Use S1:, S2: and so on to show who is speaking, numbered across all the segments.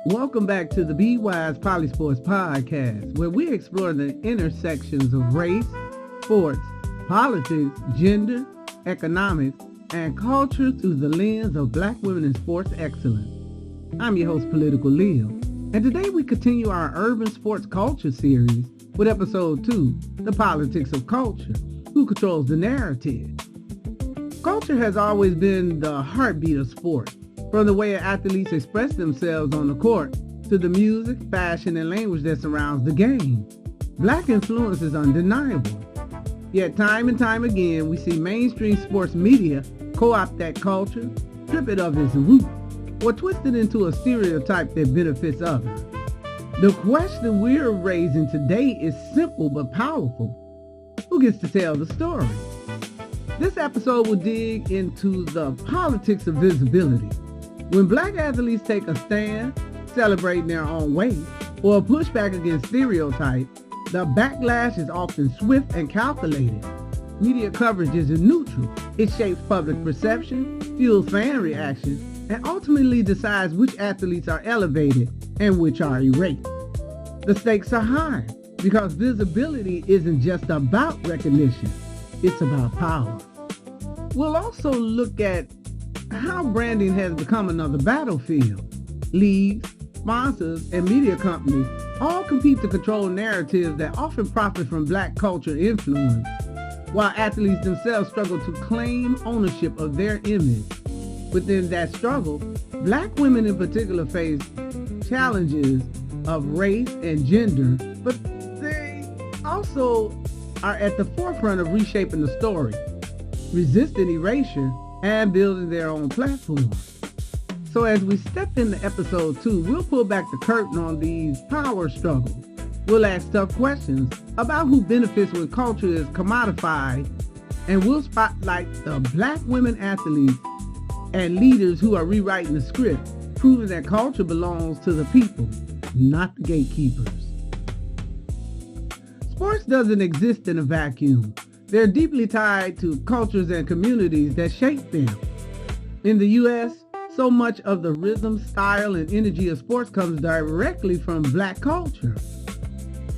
S1: Welcome back to the BWISE PoliSports podcast, where we explore the intersections of race, sports, politics, gender, economics, and culture through the lens of Black women in sports excellence. I'm your host, Political Leo, and today we continue our urban sports culture series with episode 2, The Politics of Culture, Who Controls the Narrative. Culture has always been the heartbeat of sport. From the way athletes express themselves on the court to the music, fashion, and language that surrounds the game. Black influence is undeniable. Yet time and time again, we see mainstream sports media co-opt that culture, strip it of its root, or twist it into a stereotype that benefits others. The question we're raising today is simple but powerful. Who gets to tell the story? This episode will dig into the politics of visibility. When Black athletes take a stand, celebrating their own way, or push back against stereotypes, the backlash is often swift and calculated. Media coverage isn't neutral. It shapes public perception, fuels fan reactions, and ultimately decides which athletes are elevated and which are erased. The stakes are high because visibility isn't just about recognition, it's about power. We'll also look at how branding has become another battlefield. Leagues, sponsors, and media companies all compete to control narratives that often profit from Black culture influence, while athletes themselves struggle to claim ownership of their image. Within that struggle, Black women in particular face challenges of race and gender, but they also are at the forefront of reshaping the story, resisting erasure, and building their own platform. So as we step into episode 2, we'll pull back the curtain on these power struggles. We'll ask tough questions about who benefits when culture is commodified, and we'll spotlight the Black women athletes and leaders who are rewriting the script, proving that culture belongs to the people, not the gatekeepers. Sports doesn't exist in a vacuum. They're deeply tied to cultures and communities that shape them. In the U.S., so much of the rhythm, style, and energy of sports comes directly from Black culture.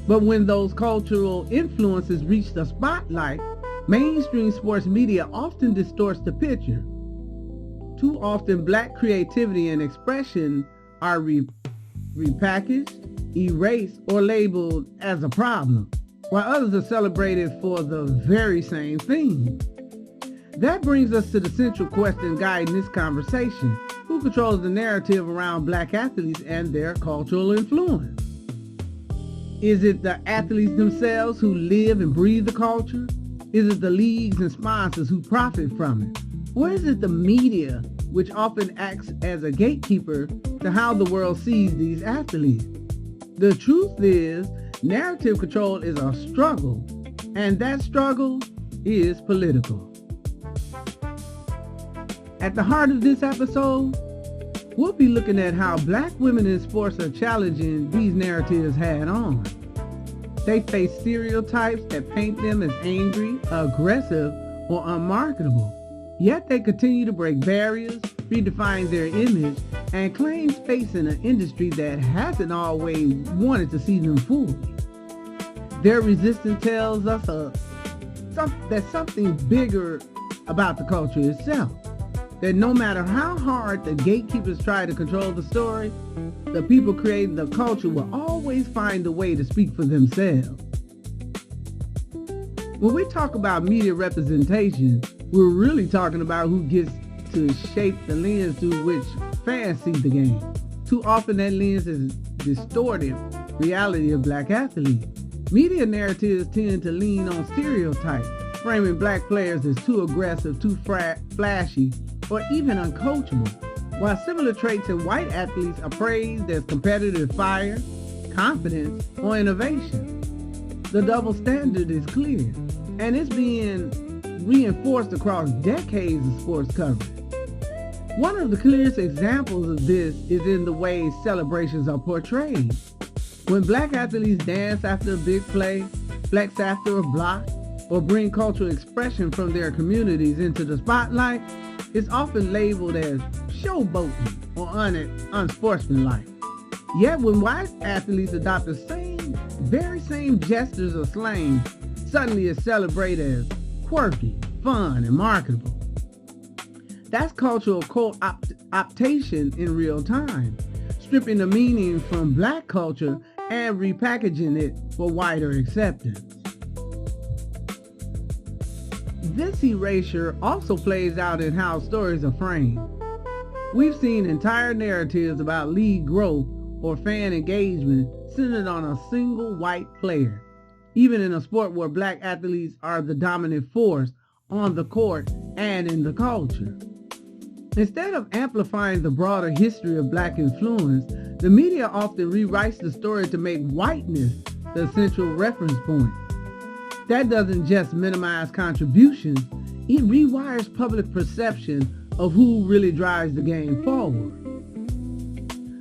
S1: But when those cultural influences reach the spotlight, mainstream sports media often distorts the picture. Too often, Black creativity and expression are repackaged, erased, or labeled as a problem, while others are celebrated for the very same thing. That brings us to the central question guiding this conversation. Who controls the narrative around Black athletes and their cultural influence? Is it the athletes themselves who live and breathe the culture? Is it the leagues and sponsors who profit from it? Or is it the media, which often acts as a gatekeeper to how the world sees these athletes? The truth is, narrative control is a struggle, and that struggle is political. At the heart of this episode, we'll be looking at how Black women in sports are challenging these narratives head on. They face stereotypes that paint them as angry, aggressive, or unmarketable. Yet they continue to break barriers, redefine their image, and claim space in an industry that hasn't always wanted to see them fully. Their resistance tells us that something bigger about the culture itself. That no matter how hard the gatekeepers try to control the story, the people creating the culture will always find a way to speak for themselves. When we talk about media representation, we're really talking about who gets to shape the lens through which fans see the game. Too often that lens is distorted reality of Black athletes. Media narratives tend to lean on stereotypes, framing Black players as too aggressive, too flashy, or even uncoachable, while similar traits in white athletes are praised as competitive fire, confidence, or innovation. The double standard is clear, and it's being reinforced across decades of sports coverage. One of the clearest examples of this is in the way celebrations are portrayed. When Black athletes dance after a big play, flex after a block, or bring cultural expression from their communities into the spotlight, it's often labeled as showboating or unsportsmanlike. Yet when white athletes adopt the very same gestures or slang, suddenly it's celebrated as quirky, fun, and marketable. That's cultural co-optation in real time, stripping the meaning from black culture and repackaging it for wider acceptance. This erasure also plays out in how stories are framed. We've seen entire narratives about league growth or fan engagement centered on a single white player, even in a sport where black athletes are the dominant force on the court and in the culture. Instead of amplifying the broader history of black influence, the media often rewrites the story to make whiteness the central reference point. That doesn't just minimize contributions, it rewires public perception of who really drives the game forward.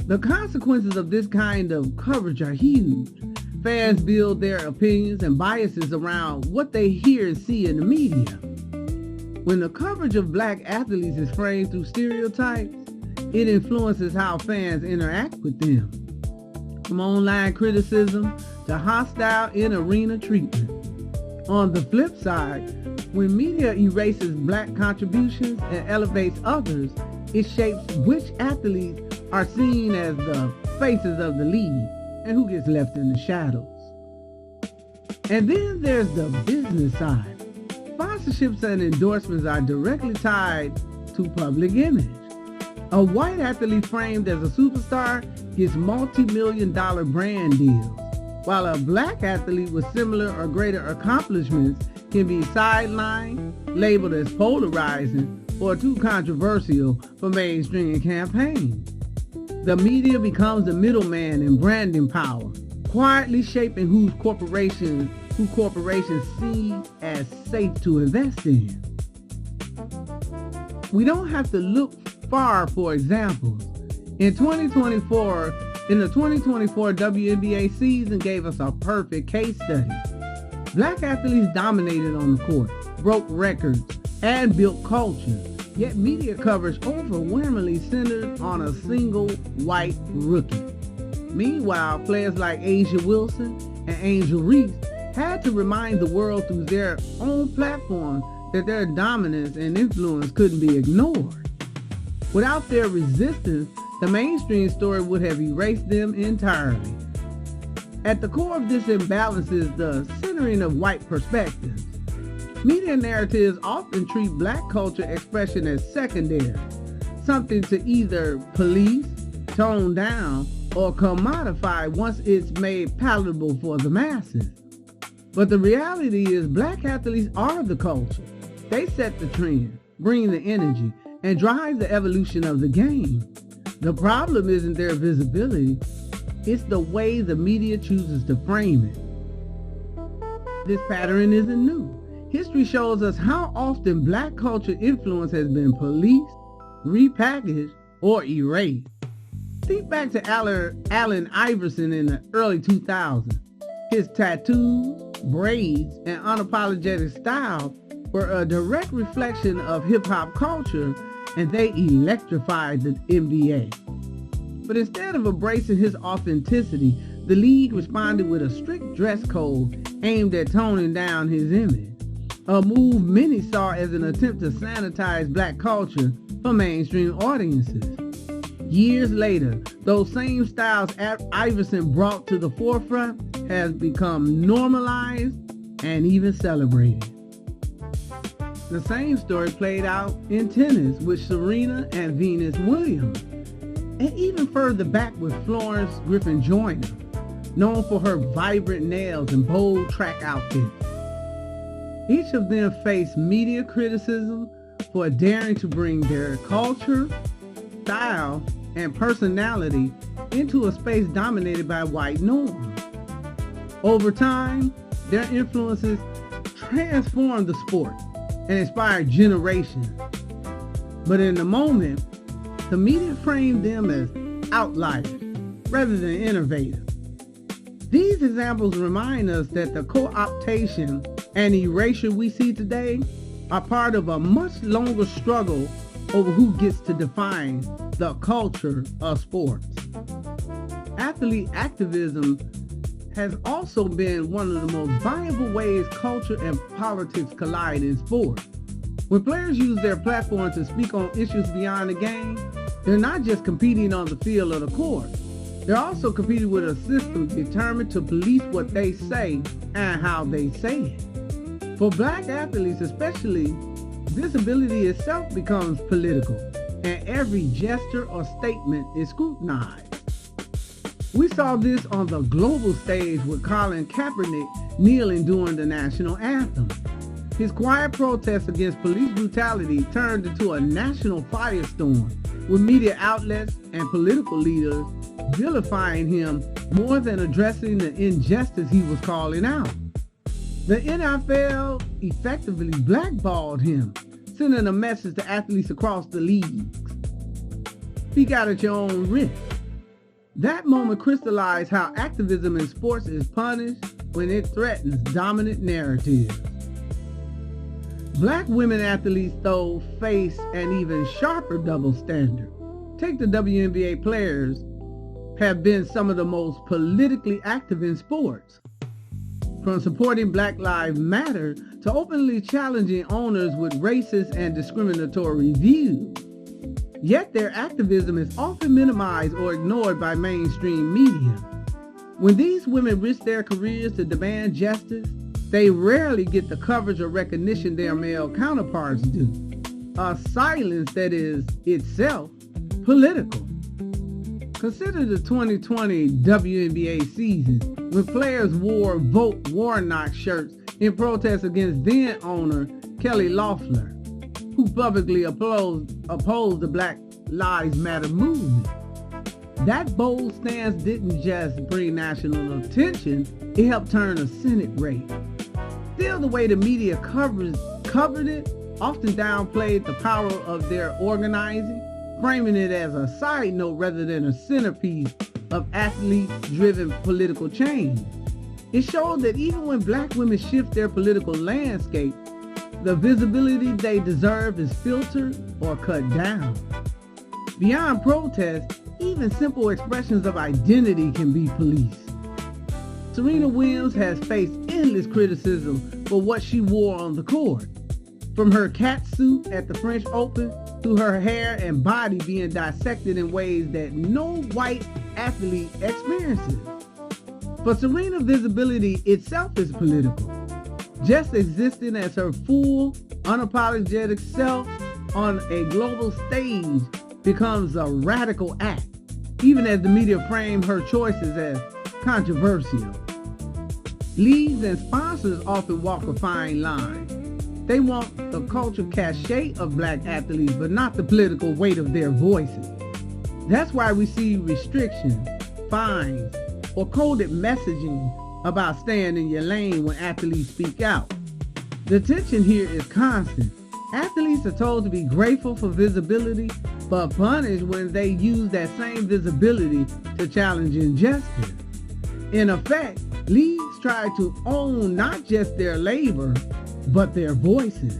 S1: The consequences of this kind of coverage are huge. Fans build their opinions and biases around what they hear and see in the media. When the coverage of black athletes is framed through stereotypes, it influences how fans interact with them. From online criticism to hostile in-arena treatment. On the flip side, when media erases black contributions and elevates others, it shapes which athletes are seen as the faces of the league and who gets left in the shadows. And then there's the business side. Sponsorships and endorsements are directly tied to public image. A white athlete framed as a superstar gets multi-million-dollar brand deals, while a black athlete with similar or greater accomplishments can be sidelined, labeled as polarizing, or too controversial for mainstream campaigns. The media becomes the middleman in branding power, quietly shaping who corporations see as safe to invest in. We don't have to look far for examples. In the 2024 WNBA season gave us a perfect case study. Black athletes dominated on the court, broke records, and built culture, yet media coverage overwhelmingly centered on a single white rookie. Meanwhile, players like Asia Wilson and Angel Reese had to remind the world through their own platform that their dominance and influence couldn't be ignored. Without their resistance, the mainstream story would have erased them entirely. At the core of this imbalance is the centering of white perspectives. Media narratives often treat black culture expression as secondary, something to either police, tone down, or commodify once it's made palatable for the masses. But the reality is black athletes are the culture. They set the trend, bring the energy, and drive the evolution of the game. The problem isn't their visibility, it's the way the media chooses to frame it. This pattern isn't new. History shows us how often black culture influence has been policed, repackaged, or erased. Think back to Allen Iverson in the early 2000s. His tattoos, braids, and unapologetic style were a direct reflection of hip-hop culture, and they electrified the NBA. But instead of embracing his authenticity, the league responded with a strict dress code aimed at toning down his image, a move many saw as an attempt to sanitize black culture for mainstream audiences. Years later, those same styles Iverson brought to the forefront has become normalized and even celebrated. The same story played out in tennis with Serena and Venus Williams, and even further back with Florence Griffin Joyner, known for her vibrant nails and bold track outfits. Each of them faced media criticism for daring to bring their culture, style, and personality into a space dominated by white norms. Over time, their influences transformed the sport and inspired generations. But in the moment, the media framed them as outliers rather than innovators. These examples remind us that the co-optation and erasure we see today are part of a much longer struggle over who gets to define the culture of sports. Athlete activism has also been one of the most viable ways culture and politics collide in sport. When players use their platform to speak on issues beyond the game, they're not just competing on the field or the court. They're also competing with a system determined to police what they say and how they say it. For Black athletes especially, visibility itself becomes political, and every gesture or statement is scrutinized. We saw this on the global stage with Colin Kaepernick kneeling during the national anthem. His quiet protest against police brutality turned into a national firestorm, with media outlets and political leaders vilifying him more than addressing the injustice he was calling out. The NFL effectively blackballed him, sending a message to athletes across the leagues. Speak out at your own risk. That moment crystallized how activism in sports is punished when it threatens dominant narratives. Black women athletes, though, face an even sharper double standard. Take the WNBA players have been some of the most politically active in sports. From supporting Black Lives Matter to openly challenging owners with racist and discriminatory views. Yet their activism is often minimized or ignored by mainstream media. When these women risk their careers to demand justice, they rarely get the coverage or recognition their male counterparts do. A silence that is itself political. Consider the 2020 WNBA season when players wore Vote Warnock shirts in protest against then owner Kelly Loeffler, who publicly opposed the Black Lives Matter movement. That bold stance didn't just bring national attention, it helped turn a Senate race. Still, the way the media covered it often downplayed the power of their organizing, framing it as a side note rather than a centerpiece of athlete-driven political change. It showed that even when Black women shift their political landscape, the visibility they deserve is filtered or cut down. Beyond protest, even simple expressions of identity can be policed. Serena Williams has faced endless criticism for what she wore on the court, from her cat suit at the French Open to her hair and body being dissected in ways that no white athlete experiences. For Serena, visibility itself is political. Just existing as her full, unapologetic self on a global stage becomes a radical act, even as the media frame her choices as controversial. Leagues and sponsors often walk a fine line. They want the cultural cachet of Black athletes, but not the political weight of their voices. That's why we see restrictions, fines, or coded messaging about staying in your lane when athletes speak out. The tension here is constant. Athletes are told to be grateful for visibility, but punished when they use that same visibility to challenge injustice. In effect, leagues try to own not just their labor, but their voices.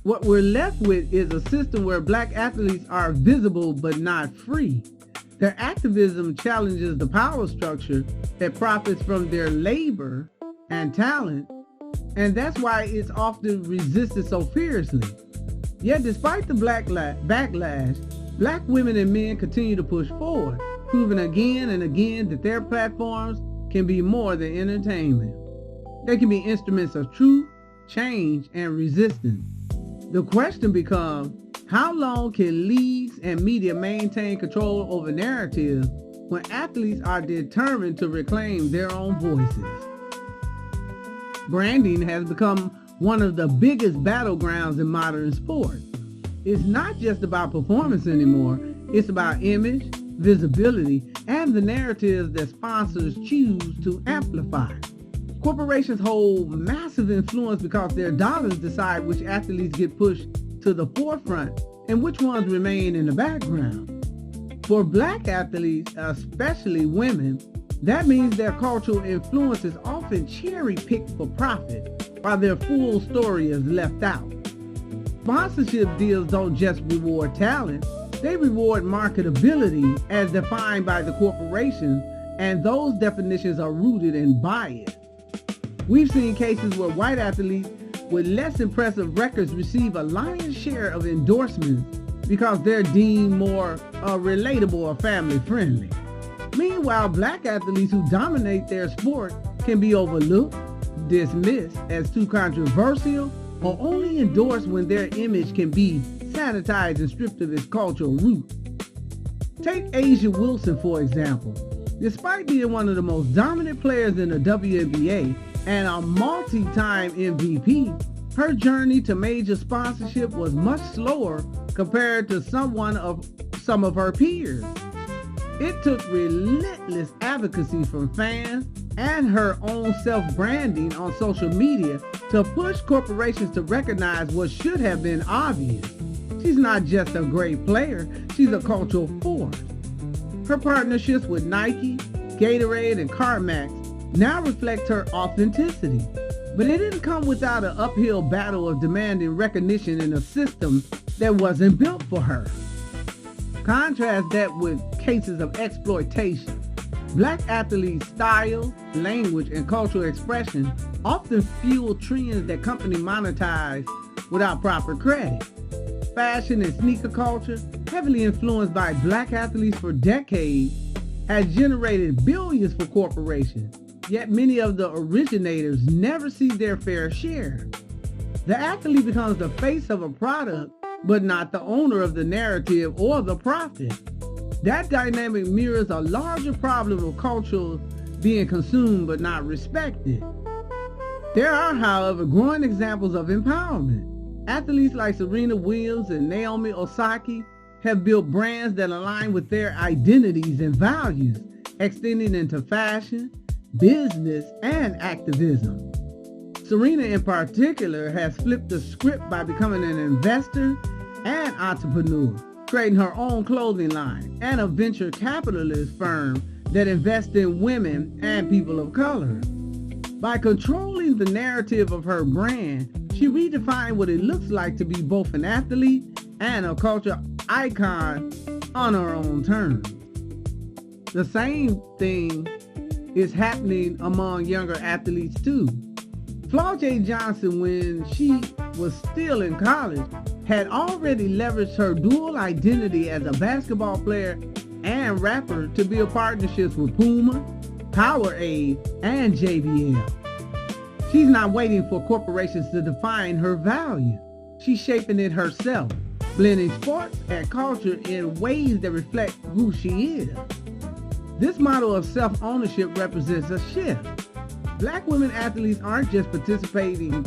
S1: What we're left with is a system where Black athletes are visible but not free. Their activism challenges the power structure that profits from their labor and talent, and that's why it's often resisted so fiercely. Yet despite the backlash, Black women and men continue to push forward, proving again and again that their platforms can be more than entertainment. They can be instruments of truth, change, and resistance. The question becomes, how long can leagues and media maintain control over narratives when athletes are determined to reclaim their own voices? Branding has become one of the biggest battlegrounds in modern sports. It's not just about performance anymore, it's about image, visibility, and the narratives that sponsors choose to amplify. Corporations hold massive influence because their dollars decide which athletes get pushed to the forefront and which ones remain in the background. For Black athletes, especially women, that means their cultural influence is often cherry-picked for profit, while their full story is left out. Sponsorship deals don't just reward talent, They reward marketability as defined by the corporations, and those definitions are rooted in bias. We've seen cases where white athletes with less impressive records receive a lion's share of endorsements because they're deemed more relatable or family-friendly. Meanwhile, black athletes who dominate their sport can be overlooked, dismissed as too controversial, or only endorsed when their image can be sanitized and stripped of its cultural roots. Take A'ja Wilson, for example. Despite being one of the most dominant players in the WNBA and a multi-time MVP, her journey to major sponsorship was much slower compared to some of her peers. It took relentless advocacy from fans and her own self-branding on social media to push corporations to recognize what should have been obvious. She's not just a great player, she's a cultural force. Her partnerships with Nike, Gatorade, and CarMax now reflect her authenticity. But it didn't come without an uphill battle of demanding recognition in a system that wasn't built for her. Contrast that with cases of exploitation. Black athletes' style, language, and cultural expression often fuel trends that companies monetize without proper credit. Fashion and sneaker culture, heavily influenced by black athletes for decades, has generated billions for corporations, yet many of the originators never see their fair share. The athlete becomes the face of a product, but not the owner of the narrative or the profit. That dynamic mirrors a larger problem of culture being consumed but not respected. There are, however, growing examples of empowerment. Athletes like Serena Williams and Naomi Osaka have built brands that align with their identities and values, extending into fashion, business, and activism. Serena in particular has flipped the script by becoming an investor and entrepreneur, creating her own clothing line and a venture capitalist firm that invests in women and people of color. By controlling the narrative of her brand, she redefined what it looks like to be both an athlete and a culture icon on her own terms. The same thing is happening among younger athletes too. Flau'jae Johnson, when she was still in college, had already leveraged her dual identity as a basketball player and rapper to build partnerships with Puma, Powerade, and JBL. She's not waiting for corporations to define her value. She's shaping it herself, blending sports and culture in ways that reflect who she is. This model of self-ownership represents a shift. Black women athletes aren't just participating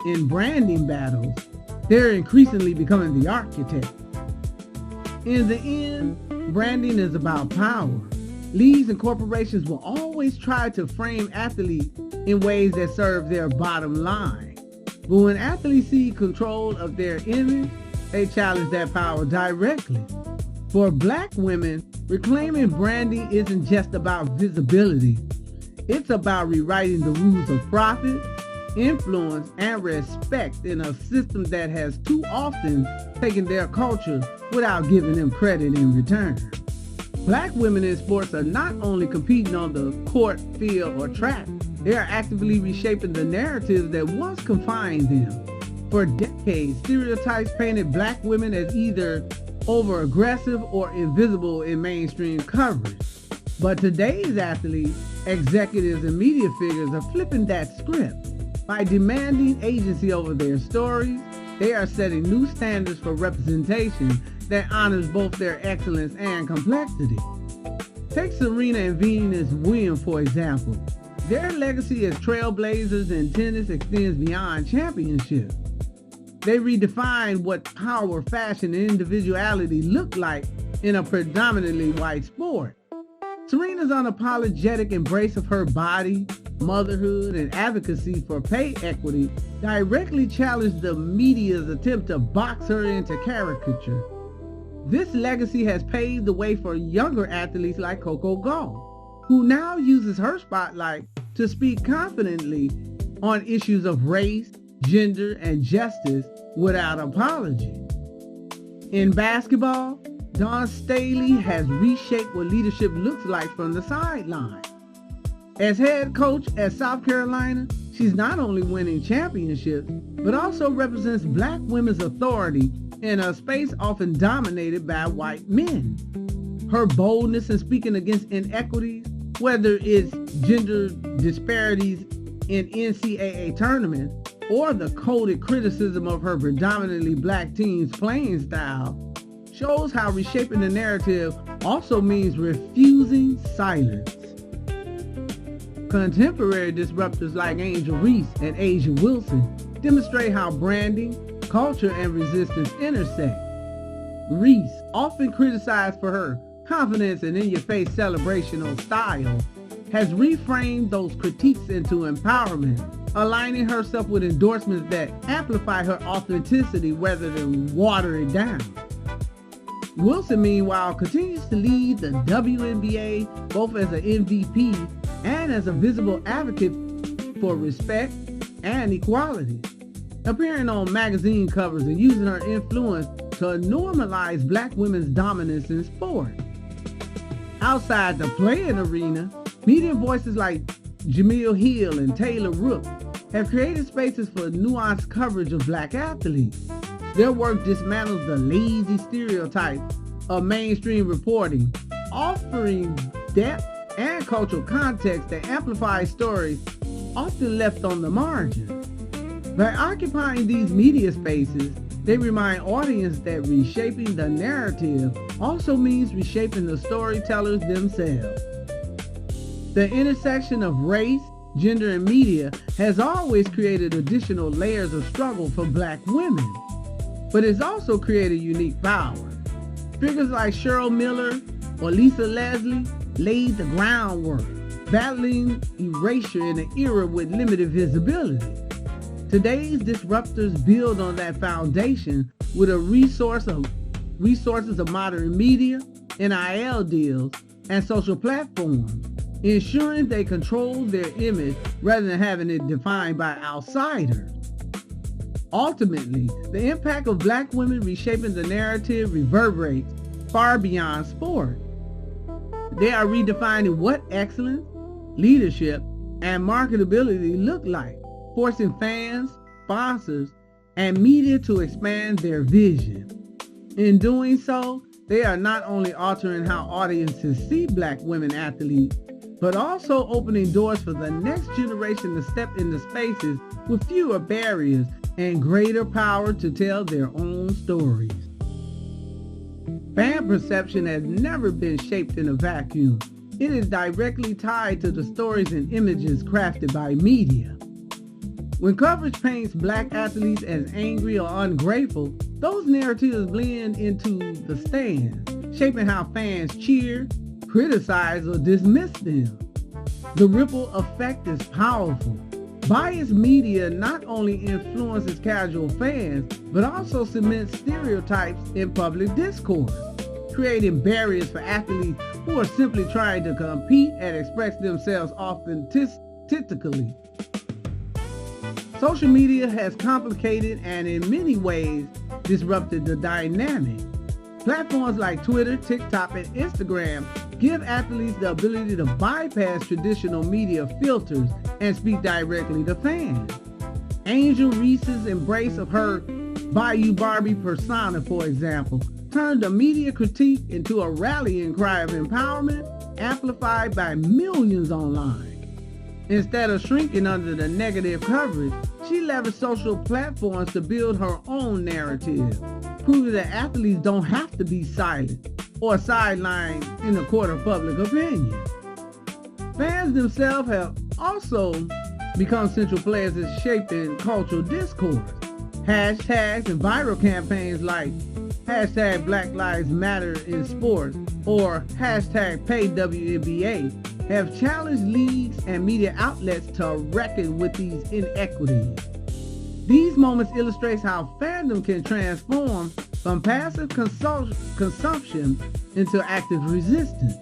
S1: in branding battles, they're increasingly becoming the architect. In the end, branding is about power. Leagues and corporations will always try to frame athletes in ways that serve their bottom line. But when athletes see control of their image, they challenge that power directly. For Black women, reclaiming branding isn't just about visibility. It's about rewriting the rules of profit, influence, and respect in a system that has too often taken their culture without giving them credit in return. Black women in sports are not only competing on the court, field, or track, they are actively reshaping the narratives that once confined them. For decades, stereotypes painted Black women as either over-aggressive or invisible in mainstream coverage. But today's athletes, executives, and media figures are flipping that script. By demanding agency over their stories, they are setting new standards for representation that honors both their excellence and complexity. Take Serena and Venus Williams, for example. Their legacy as trailblazers in tennis extends beyond championships. They redefined what power, fashion, and individuality look like in a predominantly white sport. Serena's unapologetic embrace of her body, motherhood, and advocacy for pay equity directly challenged the media's attempt to box her into caricature. This legacy has paved the way for younger athletes like Coco Gauff, who now uses her spotlight to speak confidently on issues of race, gender, and justice without apology. In basketball, Dawn Staley has reshaped what leadership looks like from the sideline. As head coach at South Carolina, she's not only winning championships, but also represents Black women's authority in a space often dominated by white men. Her boldness in speaking against inequities, whether it's gender disparities in NCAA tournaments or the coded criticism of her predominantly Black team's playing style, shows how reshaping the narrative also means refusing silence. Contemporary disruptors like Angel Reese and Asia Wilson demonstrate how branding, culture, and resistance intersect. Reese, often criticized for her confidence and in-your-face celebrational style, has reframed those critiques into empowerment, aligning herself with endorsements that amplify her authenticity rather than water it down. Wilson, meanwhile, continues to lead the WNBA both as an MVP and as a visible advocate for respect and equality, appearing on magazine covers and using her influence to normalize Black women's dominance in sport. Outside the playing arena, media voices like Jamil Hill and Taylor Rook have created spaces for nuanced coverage of Black athletes. Their work dismantles the lazy stereotypes of mainstream reporting, offering depth and cultural context that amplifies stories often left on the margin. By occupying these media spaces, they remind audience that reshaping the narrative also means reshaping the storytellers themselves. The intersection of race, gender, and media has always created additional layers of struggle for Black women, but it's also created unique power. Figures like Cheryl Miller or Lisa Leslie laid the groundwork, battling erasure in an era with limited visibility. Today's disruptors build on that foundation with resources of modern media, NIL deals, and social platforms, ensuring they control their image rather than having it defined by outsiders. Ultimately, the impact of Black women reshaping the narrative reverberates far beyond sport. They are redefining what excellence, leadership, and marketability look like, forcing fans, sponsors, and media to expand their vision. In doing so, they are not only altering how audiences see Black women athletes, but also opening doors for the next generation to step into spaces with fewer barriers and greater power to tell their own stories. Fan perception has never been shaped in a vacuum. It is directly tied to the stories and images crafted by media. When coverage paints Black athletes as angry or ungrateful, those narratives blend into the stands, shaping how fans cheer, criticize, or dismiss them. The ripple effect is powerful. Biased media not only influences casual fans, but also cements stereotypes in public discourse, creating barriers for athletes who are simply trying to compete and express themselves authentically. Social media has complicated and in many ways disrupted the dynamic. Platforms like Twitter, TikTok, and Instagram give athletes the ability to bypass traditional media filters and speak directly to fans. Angel Reese's embrace of her Bayou Barbie persona, for example, turned a media critique into a rallying cry of empowerment, amplified by millions online. Instead of shrinking under the negative coverage, she leveraged social platforms to build her own narrative, proving that athletes don't have to be silent or sidelined in the court of public opinion. Fans themselves have also become central players in shaping cultural discourse. Hashtags and viral campaigns like hashtag Black Lives Matter in sports or hashtag PayWNBA have challenged leagues and media outlets to reckon with these inequities. These moments illustrate how fandom can transform from passive consumption into active resistance.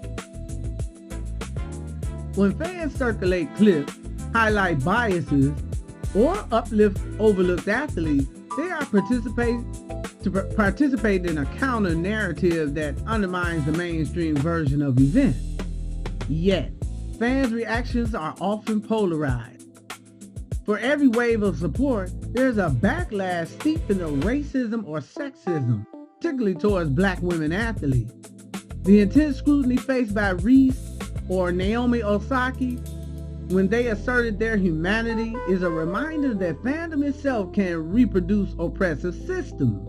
S1: When fans circulate clips, highlight biases, or uplift overlooked athletes, they are participating to participate in a counter-narrative that undermines the mainstream version of events. Yet, fans' reactions are often polarized. For every wave of support, there's a backlash steeped in the racism or sexism, particularly towards black women athletes. The intense scrutiny faced by Reese or Naomi Osaka when they asserted their humanity is a reminder that fandom itself can reproduce oppressive systems.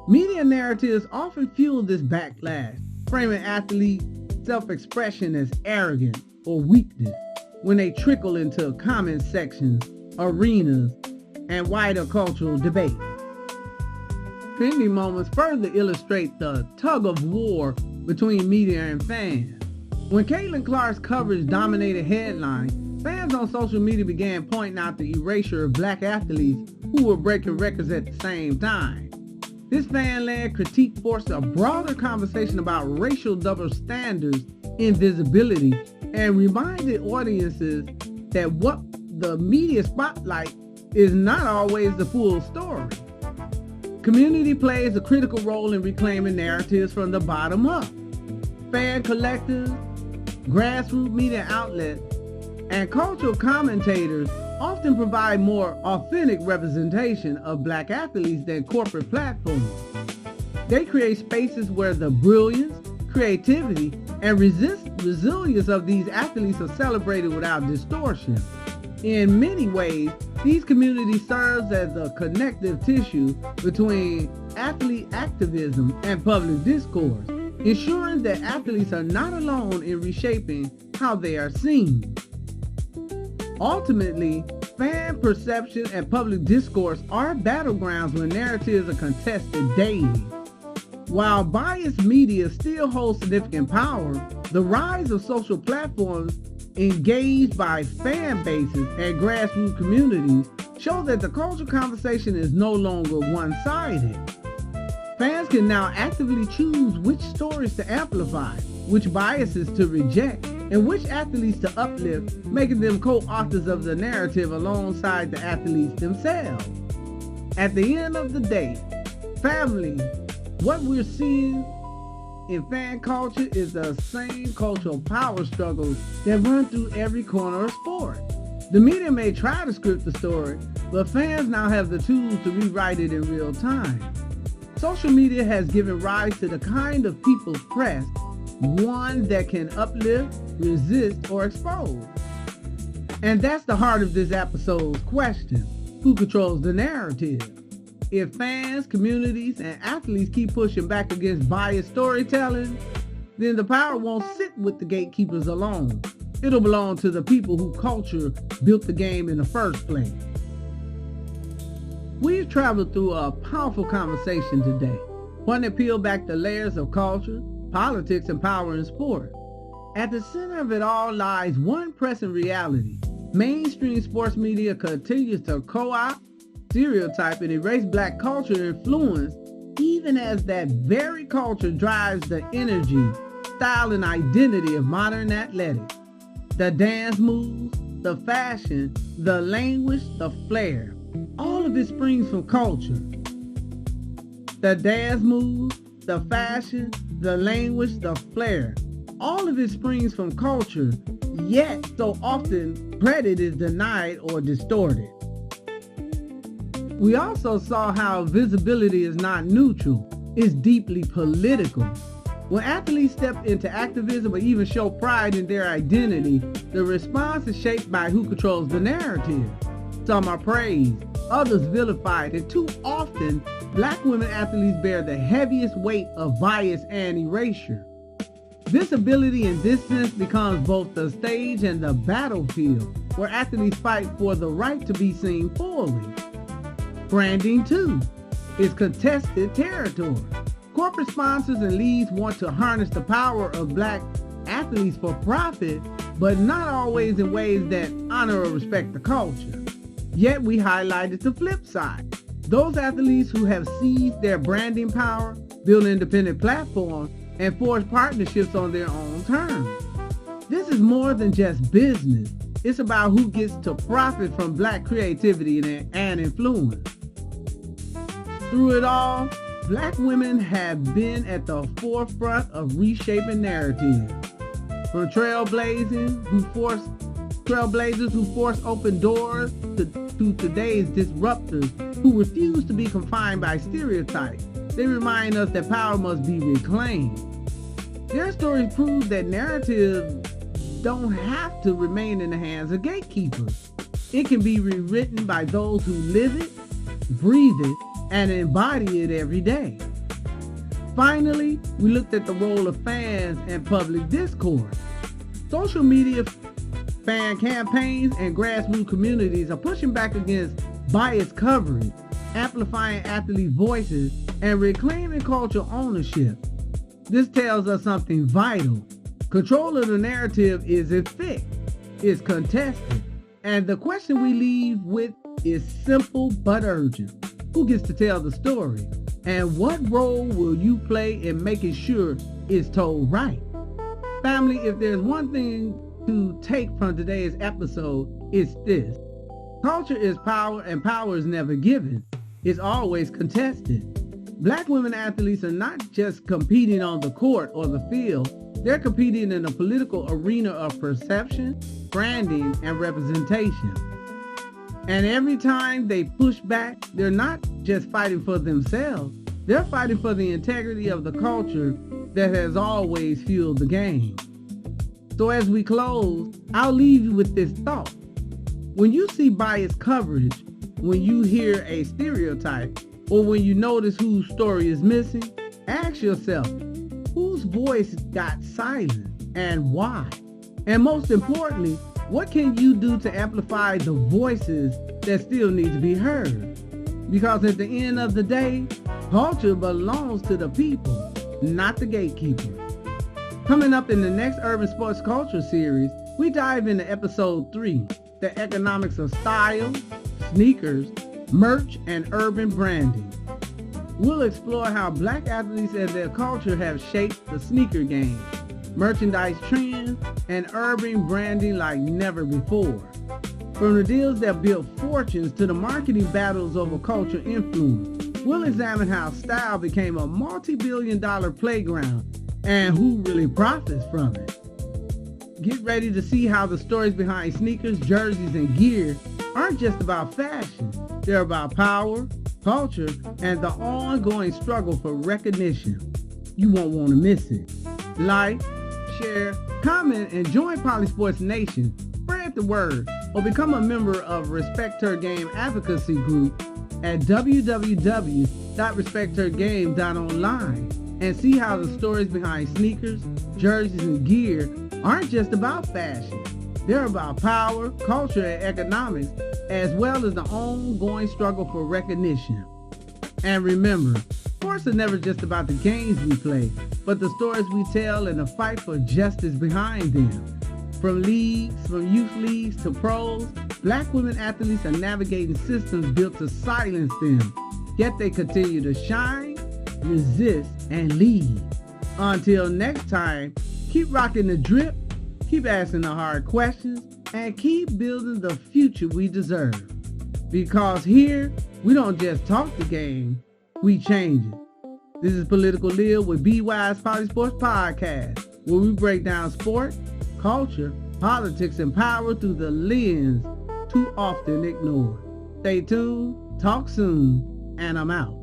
S1: Media narratives often fuel this backlash, framing athletes' self-expression as arrogant or weakness when they trickle into comment sections, arenas, and wider cultural debates. Trending moments further illustrate the tug-of-war between media and fans. When Caitlin Clark's coverage dominated headlines, fans on social media began pointing out the erasure of black athletes who were breaking records at the same time. This fan-led critique forced a broader conversation about racial double standards in visibility and reminded audiences that what the media spotlight is not always the full story. Community plays a critical role in reclaiming narratives from the bottom up. Fan collectives, grassroots media outlets, and cultural commentators often provide more authentic representation of black athletes than corporate platforms. They create spaces where the brilliance, creativity, and resilience of these athletes are celebrated without distortion. In many ways, these communities serve as a connective tissue between athlete activism and public discourse, ensuring that athletes are not alone in reshaping how they are seen. Ultimately, fan perception and public discourse are battlegrounds when narratives are contested daily. While biased media still holds significant power, the rise of social platforms engaged by fan bases and grassroots communities show that the cultural conversation is no longer one-sided. Fans can now actively choose which stories to amplify, which biases to reject, and which athletes to uplift, making them co-authors of the narrative alongside the athletes themselves. At the end of the day, family, what we're seeing in fan culture is the same cultural power struggles that run through every corner of sport. The media may try to script the story, but fans now have the tools to rewrite it in real time. Social media has given rise to the kind of people's press, one that can uplift, resist, or expose. And that's the heart of this episode's question: who controls the narrative? If fans, communities, and athletes keep pushing back against biased storytelling, then the power won't sit with the gatekeepers alone. It'll belong to the people whose culture built the game in the first place. We've traveled through a powerful conversation today, one that peeled back the layers of culture, politics, and power in sport. At the center of it all lies one pressing reality. Mainstream sports media continues to co-opt, stereotype, and erase black culture influence, even as that very culture drives the energy, style, and identity of modern athletics. The dance moves, the fashion, the language, the flair, all of it springs from culture. The dance moves, the fashion, the language, the flair, all of it springs from culture, yet so often credit is denied or distorted. We also saw how visibility is not neutral, it's deeply political. When athletes step into activism or even show pride in their identity, the response is shaped by who controls the narrative. Some are praised, others vilified, and too often, black women athletes bear the heaviest weight of bias and erasure. Visibility in this sense becomes both the stage and the battlefield, where athletes fight for the right to be seen fully. Branding, too, is contested territory. Corporate sponsors and leagues want to harness the power of black athletes for profit, but not always in ways that honor or respect the culture. Yet we highlighted the flip side. Those athletes who have seized their branding power, built independent platforms, and forged partnerships on their own terms. This is more than just business. It's about who gets to profit from black creativity and influence. Through it all, Black women have been at the forefront of reshaping narratives. From trailblazers who force open doors to today's disruptors who refuse to be confined by stereotypes. They remind us that power must be reclaimed. Their stories prove that narratives don't have to remain in the hands of gatekeepers. It can be rewritten by those who live it, breathe it, and embody it every day. Finally, we looked at the role of fans and public discourse. Social media, fan campaigns, and grassroots communities are pushing back against biased coverage, amplifying athlete voices, and reclaiming cultural ownership. This tells us something vital. Control of the narrative isn't fixed, it's contested. And the question we leave with is simple but urgent. Who gets to tell the story? And what role will you play in making sure it's told right? Family, if there's one thing to take from today's episode, it's this. Culture is power, and power is never given. It's always contested. Black women athletes are not just competing on the court or the field. They're competing in a political arena of perception, branding, and representation. And every time they push back, they're not just fighting for themselves. They're fighting for the integrity of the culture that has always fueled the game. So as we close, I'll leave you with this thought. When you see biased coverage, when you hear a stereotype, or when you notice whose story is missing, ask yourself, whose voice got silent and why? And most importantly, what can you do to amplify the voices that still need to be heard? Because at the end of the day, culture belongs to the people, not the gatekeeper. Coming up in the next Urban Sports Culture series, we dive into episode 3, the economics of style, sneakers, merch, and urban branding. We'll explore how Black athletes and their culture have shaped the sneaker game, merchandise trends, and urban branding like never before. From the deals that built fortunes to the marketing battles over culture influence, we'll examine how style became a multi-billion-dollar playground and who really profits from it. Get ready to see how the stories behind sneakers, jerseys, and gear aren't just about fashion. They're about power, culture, and the ongoing struggle for recognition. You won't want to miss it. Like, share, comment, and join PoliSports Nation. Spread the word or become a member of Respect Her Game advocacy group at www.respecthergame.online and see how the stories behind sneakers, jerseys, and gear aren't just about fashion. They're about power, culture, and economics, as well as the ongoing struggle for recognition. And remember, sports are never just about the games we play, but the stories we tell and the fight for justice behind them. From youth leagues to pros, Black women athletes are navigating systems built to silence them, yet they continue to shine, resist, and lead. Until next time, keep rocking the drip, keep asking the hard questions, and keep building the future we deserve. Because here, we don't just talk the game, we change it. This is Political Lil with BWISE PoliSports Podcast, where we break down sport, culture, politics, and power through the lens too often ignored. Stay tuned, talk soon, and I'm out.